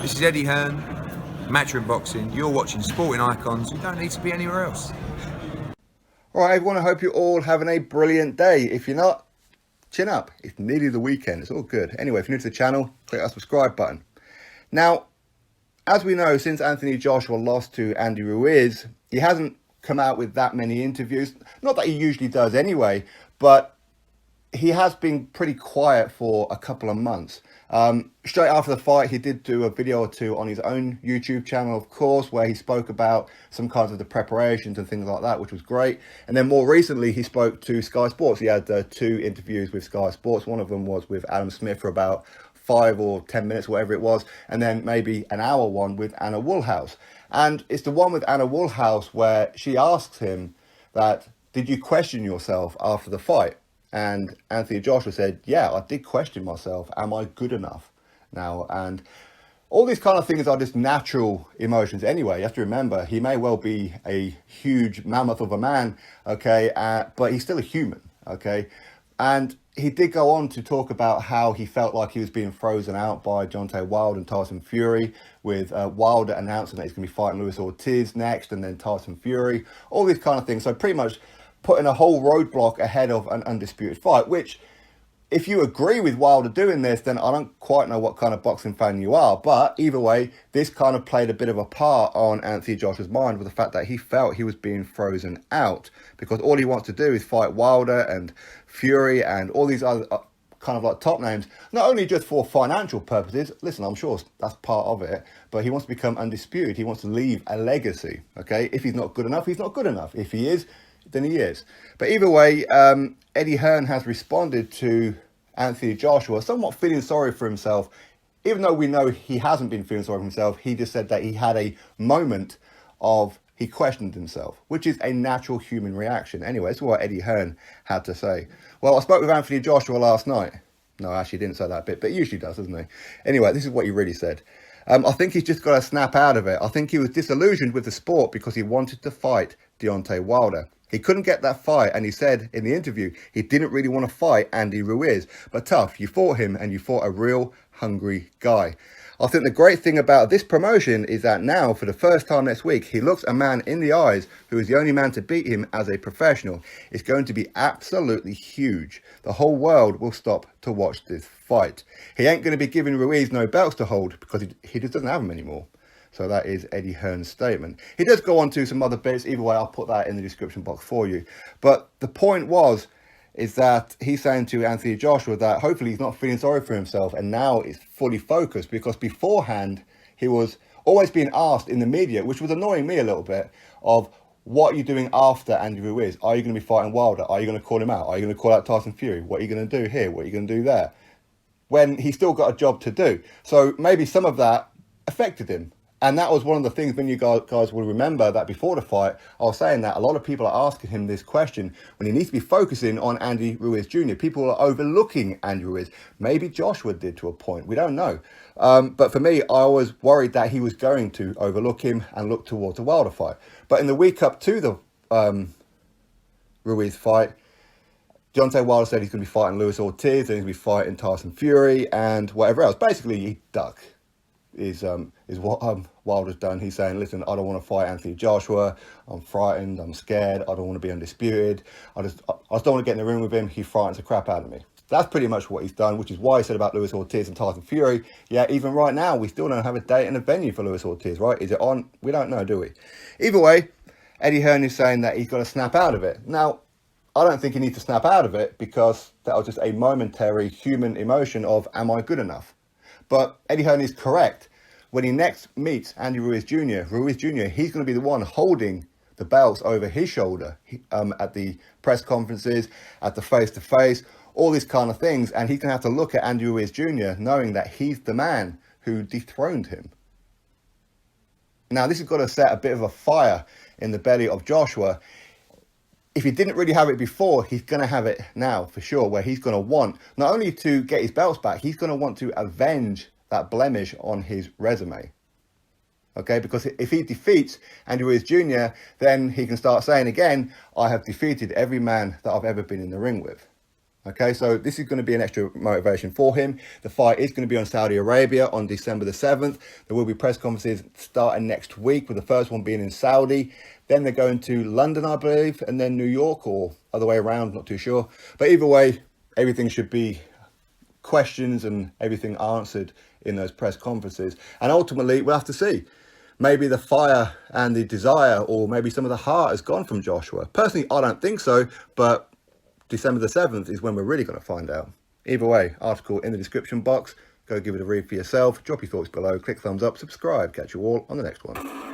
This is Eddie Hearn, Matchroom Boxing. You're watching Sporting Icons. You don't need to be anywhere else. Alright everyone, I hope you're all having a brilliant day. If you're not, chin up. It's nearly the weekend. It's all good. Anyway, if you're new to the channel, click that subscribe button. Now, as we know, since Anthony Joshua lost to Andy Ruiz, he hasn't come out with that many interviews. Not that he usually does anyway, but he has been pretty quiet for a couple of months. Straight after the fight, he did do a video or two on his own YouTube channel, of course, where he spoke about some kinds of the preparations and things like that, which was great. And then more recently, he spoke to Sky Sports. He had 2 interviews with Sky Sports. One of them was with Adam Smith for about 5 or 10 minutes, whatever it was, and then maybe an hour one with Anna Woolhouse. And it's the one with Anna Woolhouse where she asks him that, did you question yourself after the fight? And Anthony Joshua said, yeah, I did question myself. Am I good enough now? And all these kind of things are just natural emotions anyway. You have to remember, he may well be a huge mammoth of a man, okay, but he's still a human, okay? And he did go on to talk about how he felt like he was being frozen out by Deontay Wilder and Tyson Fury, with Wilder announcing that he's going to be fighting Luis Ortiz next, and then Tyson Fury, all these kind of things. So pretty much putting a whole roadblock ahead of an undisputed fight, which, if you agree with Wilder doing this, then I don't quite know what kind of boxing fan you are. But either way, this kind of played a bit of a part on Anthony Joshua's mind with the fact that he felt he was being frozen out, because all he wants to do is fight Wilder and Fury and all these other kind of like top names, not only just for financial purposes. Listen, I'm sure that's part of it, but he wants to become undisputed. He wants to leave a legacy, okay? If he's not good enough, he's not good enough. If he is, then he is. But either way, Eddie Hearn has responded to Anthony Joshua, somewhat feeling sorry for himself. Even though we know he hasn't been feeling sorry for himself, he just said that he had a moment of, he questioned himself, which is a natural human reaction. Anyway, that's what Eddie Hearn had to say. Well, I spoke with Anthony Joshua last night. No, actually didn't say that bit, but he usually does, doesn't he? Anyway, this is what he really said. I think he's just got to snap out of it. I think he was disillusioned with the sport because he wanted to fight Deontay Wilder. He couldn't get that fight, and he said in the interview he didn't really want to fight Andy Ruiz. But tough, you fought him, and you fought a real hungry guy. I think the great thing about this promotion is that now, for the first time next week, he looks a man in the eyes who is the only man to beat him as a professional. It's going to be absolutely huge. The whole world will stop to watch this fight. He ain't going to be giving Ruiz no belts to hold because he just doesn't have them anymore. So that is Eddie Hearn's statement. He does go on to some other bits. Either way, I'll put that in the description box for you. But the point is that he's saying to Anthony Joshua that hopefully he's not feeling sorry for himself, and now is fully focused, because beforehand he was always being asked in the media, which was annoying me a little bit, of what are you doing after Andy Ruiz? Are you going to be fighting Wilder? Are you going to call him out? Are you going to call out Tyson Fury? What are you going to do here? What are you going to do there? When he's still got a job to do. So maybe some of that affected him. And that was one of the things, when you guys will remember that before the fight, I was saying that a lot of people are asking him this question when he needs to be focusing on Andy Ruiz Jr. People are overlooking Andy Ruiz. Maybe Joshua did to a point. We don't know. But for me, I was worried that he was going to overlook him and look towards a Wilder fight. But in the week up to the Ruiz fight, Deontay Wilder said he's going to be fighting Luis Ortiz, and he's going to be fighting Tyson Fury and whatever else. Basically, he ducked. Is what Wilder's done. He's saying, listen, I don't want to fight Anthony Joshua. I'm frightened. I'm scared. I don't want to be undisputed. I just don't want to get in the ring with him. He frightens the crap out of me. That's pretty much what he's done, which is why he said about Luis Ortiz and Tyson Fury. Yeah, even right now, we still don't have a date and a venue for Luis Ortiz, right? Is it on? We don't know, do we? Either way, Eddie Hearn is saying that he's got to snap out of it. Now, I don't think he needs to snap out of it, because that was just a momentary human emotion of, am I good enough? But Eddie Hearn is correct. When he next meets Andy Ruiz Jr., he's going to be the one holding the belts over his shoulder at the press conferences, at the face-to-face, all these kind of things. And he's going to have to look at Andy Ruiz Jr. knowing that he's the man who dethroned him. Now, this has got to set a bit of a fire in the belly of Joshua. If he didn't really have it before, he's going to have it now for sure, where he's going to want not only to get his belts back, he's going to want to avenge that blemish on his resume. Okay, because if he defeats Andy Ruiz Jr., then he can start saying again, I have defeated every man that I've ever been in the ring with. Okay, so this is going to be an extra motivation for him. The fight is going to be on Saudi Arabia on December the 7th. There will be press conferences starting next week, with the first one being in Saudi. Then they're going to London, I believe, and then New York, or other way around, not too sure. But either way, everything should be questions and everything answered in those press conferences. And ultimately, we'll have to see. Maybe the fire and the desire, or maybe some of the heart has gone from Joshua. Personally, I don't think so, but December the 7th is when we're really going to find out. Either way, article in the description box. Go give it a read for yourself. Drop your thoughts below. Click thumbs up. Subscribe. Catch you all on the next one.